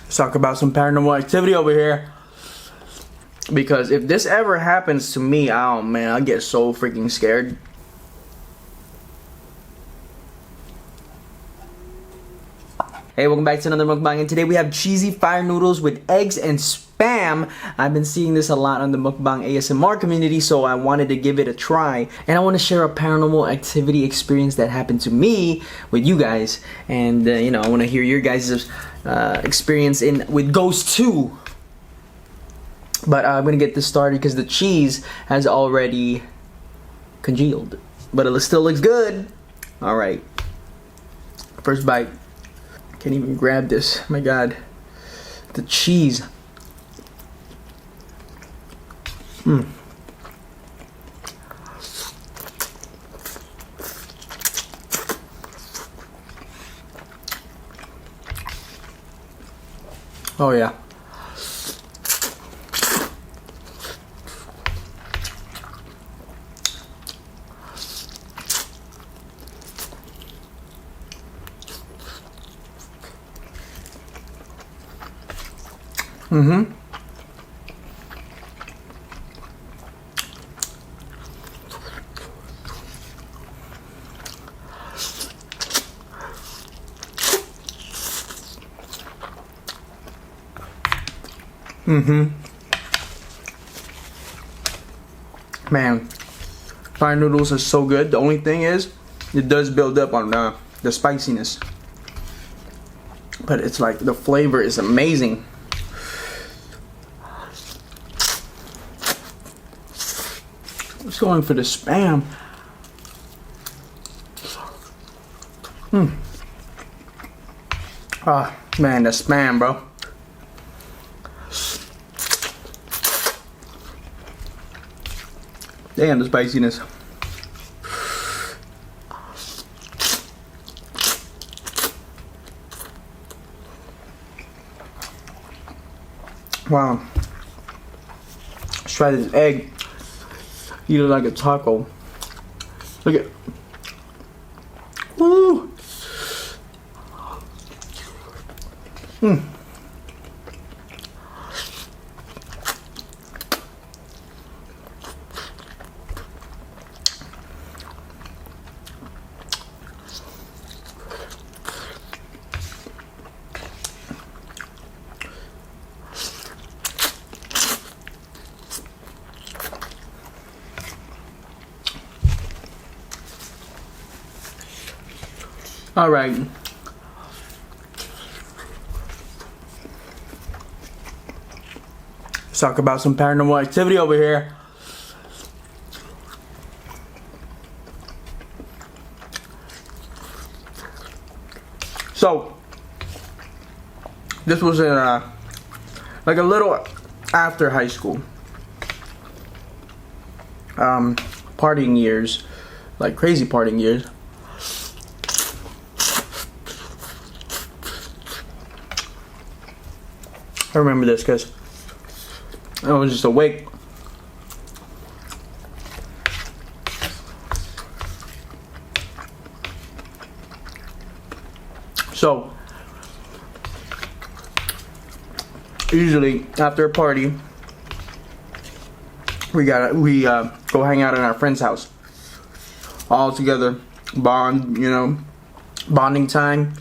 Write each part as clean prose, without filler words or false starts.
Let's talk about some paranormal activity over here. Because if this ever happens to me, oh man, I get so freaking scared. Hey, welcome back to another mukbang, and today we have cheesy fire noodles with eggs and spam. I've been seeing this a lot on the mukbang ASMR community, so I wanted to give it a try. And I want to share a paranormal activity experience that happened to me with you guys. And you know, I want to hear your guys' experience with ghosts too. But I'm gonna get this started because the cheese has already congealed, but it still looks good. All right, first bite. Can't even grab this. My God, the cheese. Oh yeah. Man, fire noodles are so good. The only thing is, it does build up on the spiciness, but it's like the flavor is amazing. Let's go in for the spam. Ah, man, the spam, bro. Damn, the spiciness. Wow. Let's try this egg. Eat it like a taco. Look at. Woo! All right. Let's talk about some paranormal activity over here. So, this was in like a little after high school. Partying years, like crazy partying years. I remember this because I was just awake. So, usually after a party, we go hang out at our friend's house, all together, bond, you know, bonding time.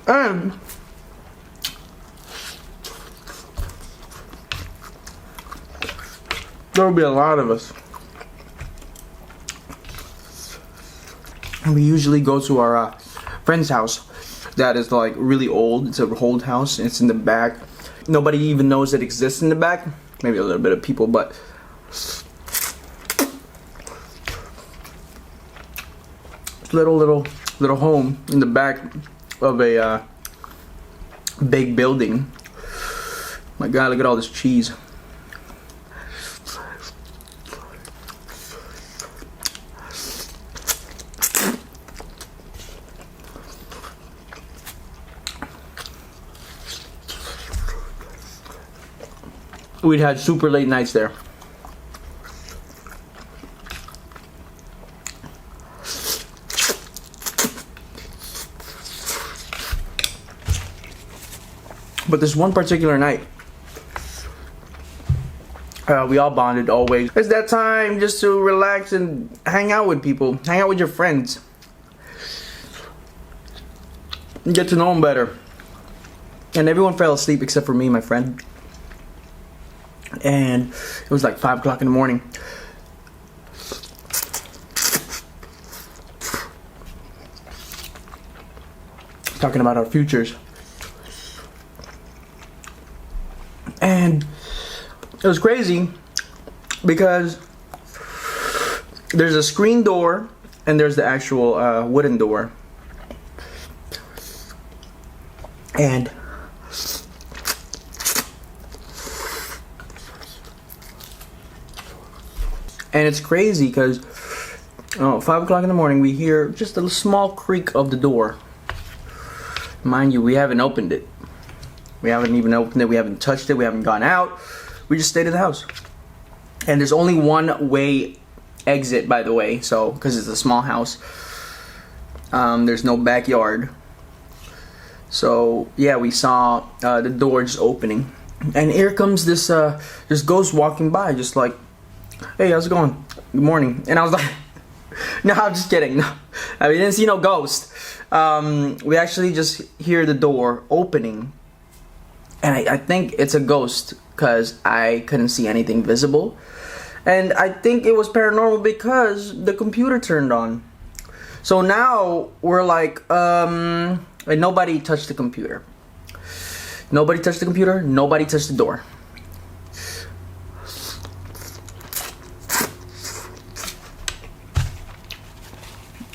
And there will be a lot of us. And we usually go to our friend's house that is like really old. It's an old house. It's in the back. Nobody even knows it exists in the back. Maybe a little bit of people, but little home in the back of a big building. My God, look at all this cheese. We'd had super late nights there. But this one particular night, we all bonded always. It's that time just to relax and hang out with people. Hang out with your friends. And get to know them better. And everyone fell asleep except for me and my friend. And it was like 5 o'clock in the morning. Talking about our futures. And it was crazy because there's a screen door and there's the actual wooden door. And it's crazy because 5 o'clock in the morning we hear just a small creak of the door. Mind you, we haven't opened it. We haven't even opened it. We haven't touched it. We haven't gone out. We just stayed in the house. And there's only one way exit, by the way. So, because it's a small house. There's no backyard. So, yeah, we saw the door just opening. And here comes this ghost walking by. Just like, hey, how's it going? Good morning. And I was like, no, I'm just kidding. No, I mean, didn't see no ghost. We actually just hear the door opening. And I think it's a ghost because I couldn't see anything visible. And I think it was paranormal because the computer turned on. So now we're like, and nobody touched the computer. Nobody touched the computer. Nobody touched the door.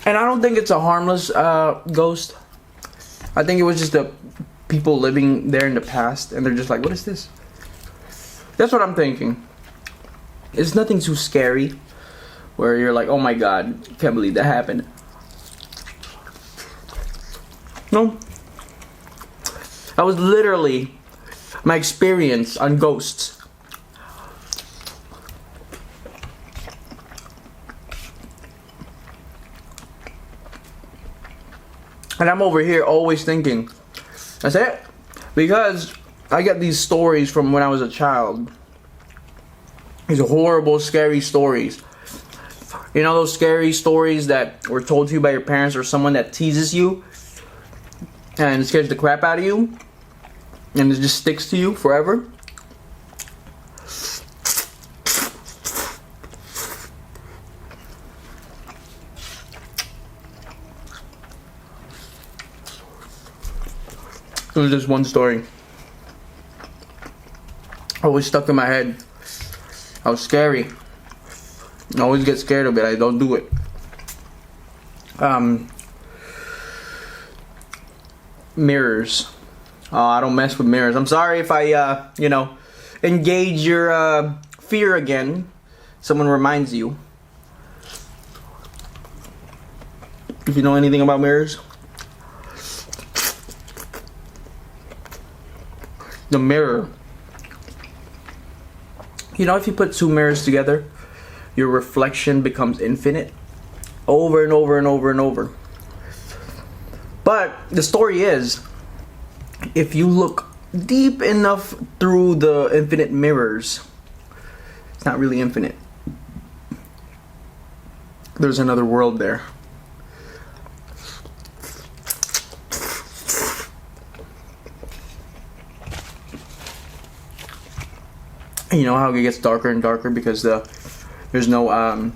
And I don't think it's a harmless ghost. I think it was just the people living there in the past, and they're just like, what is this? That's what I'm thinking. It's nothing too scary, where you're like, oh my god, can't believe that happened. No. That was literally my experience on ghosts. And I'm over here always thinking, that's it. Because I get these stories from when I was a child. These horrible, scary stories. You know those scary stories that were told to you by your parents or someone that teases you and scares the crap out of you and it just sticks to you forever? It was just one story. Always stuck in my head. I was scary. I always get scared of it. I don't do it. Mirrors. I don't mess with mirrors. I'm sorry if I, engage your fear again. Someone reminds you. If you know anything about mirrors. The mirror. You know, if you put two mirrors together, your reflection becomes infinite. Over and over and over and over. But the story is, if you look deep enough through the infinite mirrors, it's not really infinite. There's another world there. You know how it gets darker and darker because there's no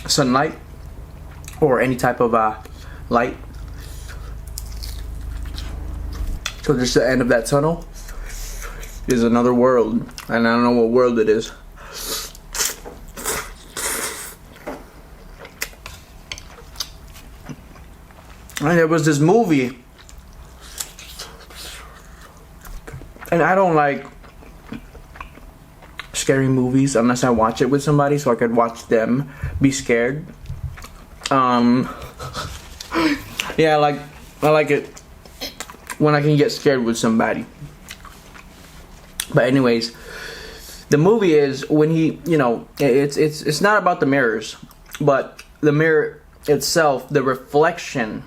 sunlight or any type of light. So just the end of that tunnel is another world, and I don't know what world it is. And there was this movie, and I don't like scary movies unless I watch it with somebody so I could watch them be scared. Yeah, I like it when I can get scared with somebody. But anyways, the movie is when he, it's not about the mirrors, but the mirror itself, the reflection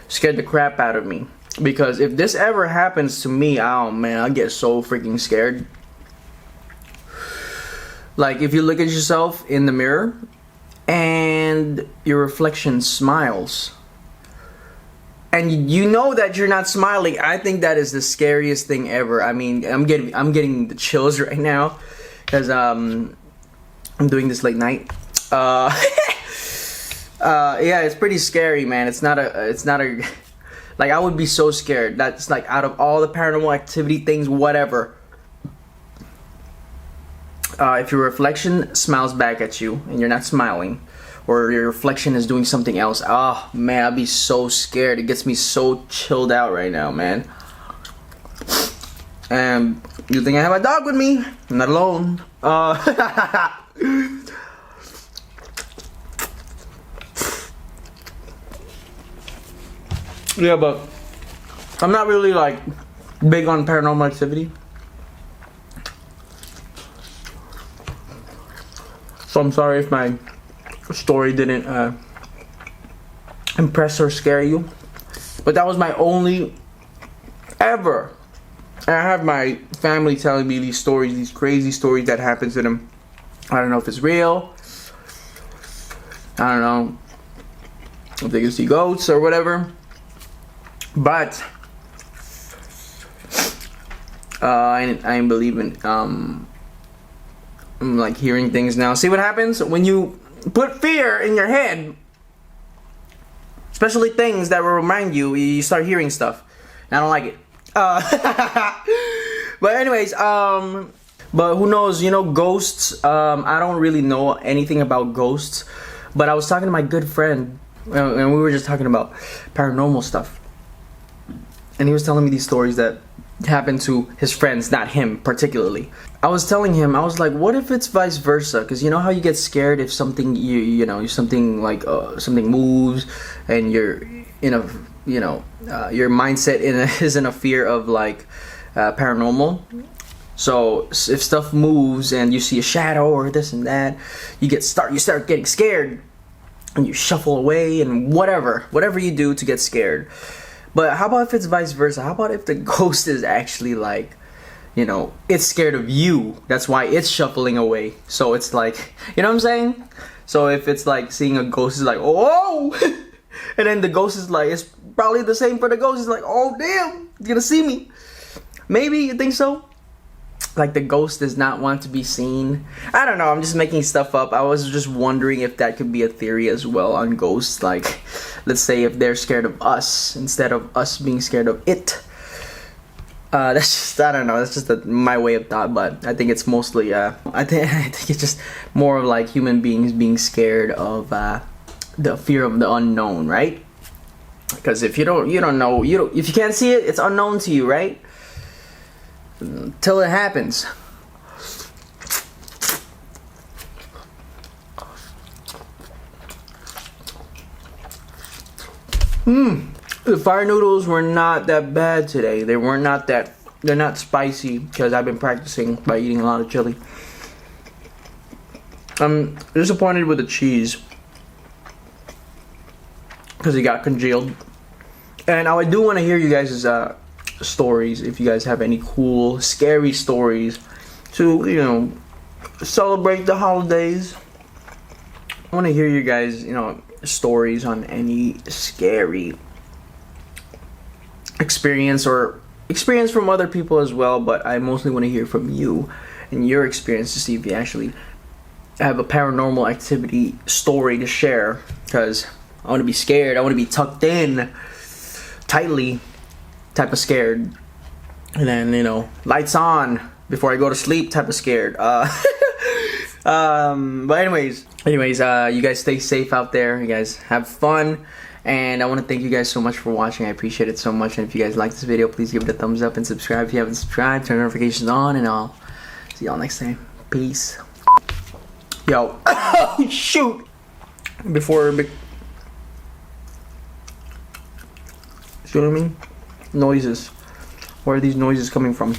scared the crap out of me. Because if this ever happens to me, oh man, I'll get so freaking scared. Like if you look at yourself in the mirror and your reflection smiles, and you know that you're not smiling, I think that is the scariest thing ever. I mean, I'm getting the chills right now because I'm doing this late night. Yeah, it's pretty scary, man. It's not a like, I would be so scared. That's like, out of all the paranormal activity things, whatever. If your reflection smiles back at you and you're not smiling, or your reflection is doing something else, oh man, I'd be so scared. It gets me so chilled out right now, man. And you think I have a dog with me? I'm not alone. Yeah, but I'm not really like big on paranormal activity. So I'm sorry if my story didn't impress or scare you. But that was my only ever. And I have my family telling me these stories, these crazy stories that happen to them. I don't know if it's real. I don't know if they can see ghosts or whatever. But I believe in I'm like hearing things now. See what happens when you put fear in your head, especially things that will remind you. You start hearing stuff. I don't like it. But anyways, but who knows? You know, ghosts. I don't really know anything about ghosts, but I was talking to my good friend, and we were just talking about paranormal stuff. And he was telling me these stories that happened to his friends, not him particularly. I was telling him, I was like, what if it's vice versa? Because you know how you get scared if something something like something moves, and you're in a your mindset is in a fear of like paranormal. So if stuff moves and you see a shadow or this and that, you start getting scared, and you shuffle away and whatever you do to get scared. But how about if it's vice versa? How about if the ghost is actually like, it's scared of you. That's why it's shuffling away. So it's like, you know what I'm saying? So if it's like seeing a ghost is like, oh, and then the ghost is like, it's probably the same for the ghost. It's like, oh damn, it's gonna see me. Maybe you think so? Like the ghost does not want to be seen. I don't know, I'm just making stuff up. I was just wondering if that could be a theory as well on ghosts. Like, let's say if they're scared of us instead of us being scared of it. That's just, I don't know, that's just my way of thought. But I think it's mostly I think it's just more of like human beings being scared of the fear of the unknown, right? Because if you don't know, if you can't see it, it's unknown to you, right? Till it happens. The fire noodles were not that bad today. They're not spicy because I've been practicing by eating a lot of chili. I'm disappointed with the cheese because it got congealed. And I do want to hear you guys' stories, if you guys have any cool, scary stories to, celebrate the holidays. I want to hear you guys, stories on any scary experience from other people as well, but I mostly want to hear from you and your experience to see if you actually have a paranormal activity story to share, because I want to be scared. I want to be tucked in tightly, type of scared, and then lights on before I go to sleep type of scared. But anyways, you guys stay safe out there. You guys have fun, and I want to thank you guys so much for watching. I appreciate it so much. And if you guys like this video, please give it a thumbs up and subscribe if you haven't subscribed. Turn notifications on, and I'll see y'all next time. Peace. Yo, shoot! See what I mean? Noises. Where are these noises coming from?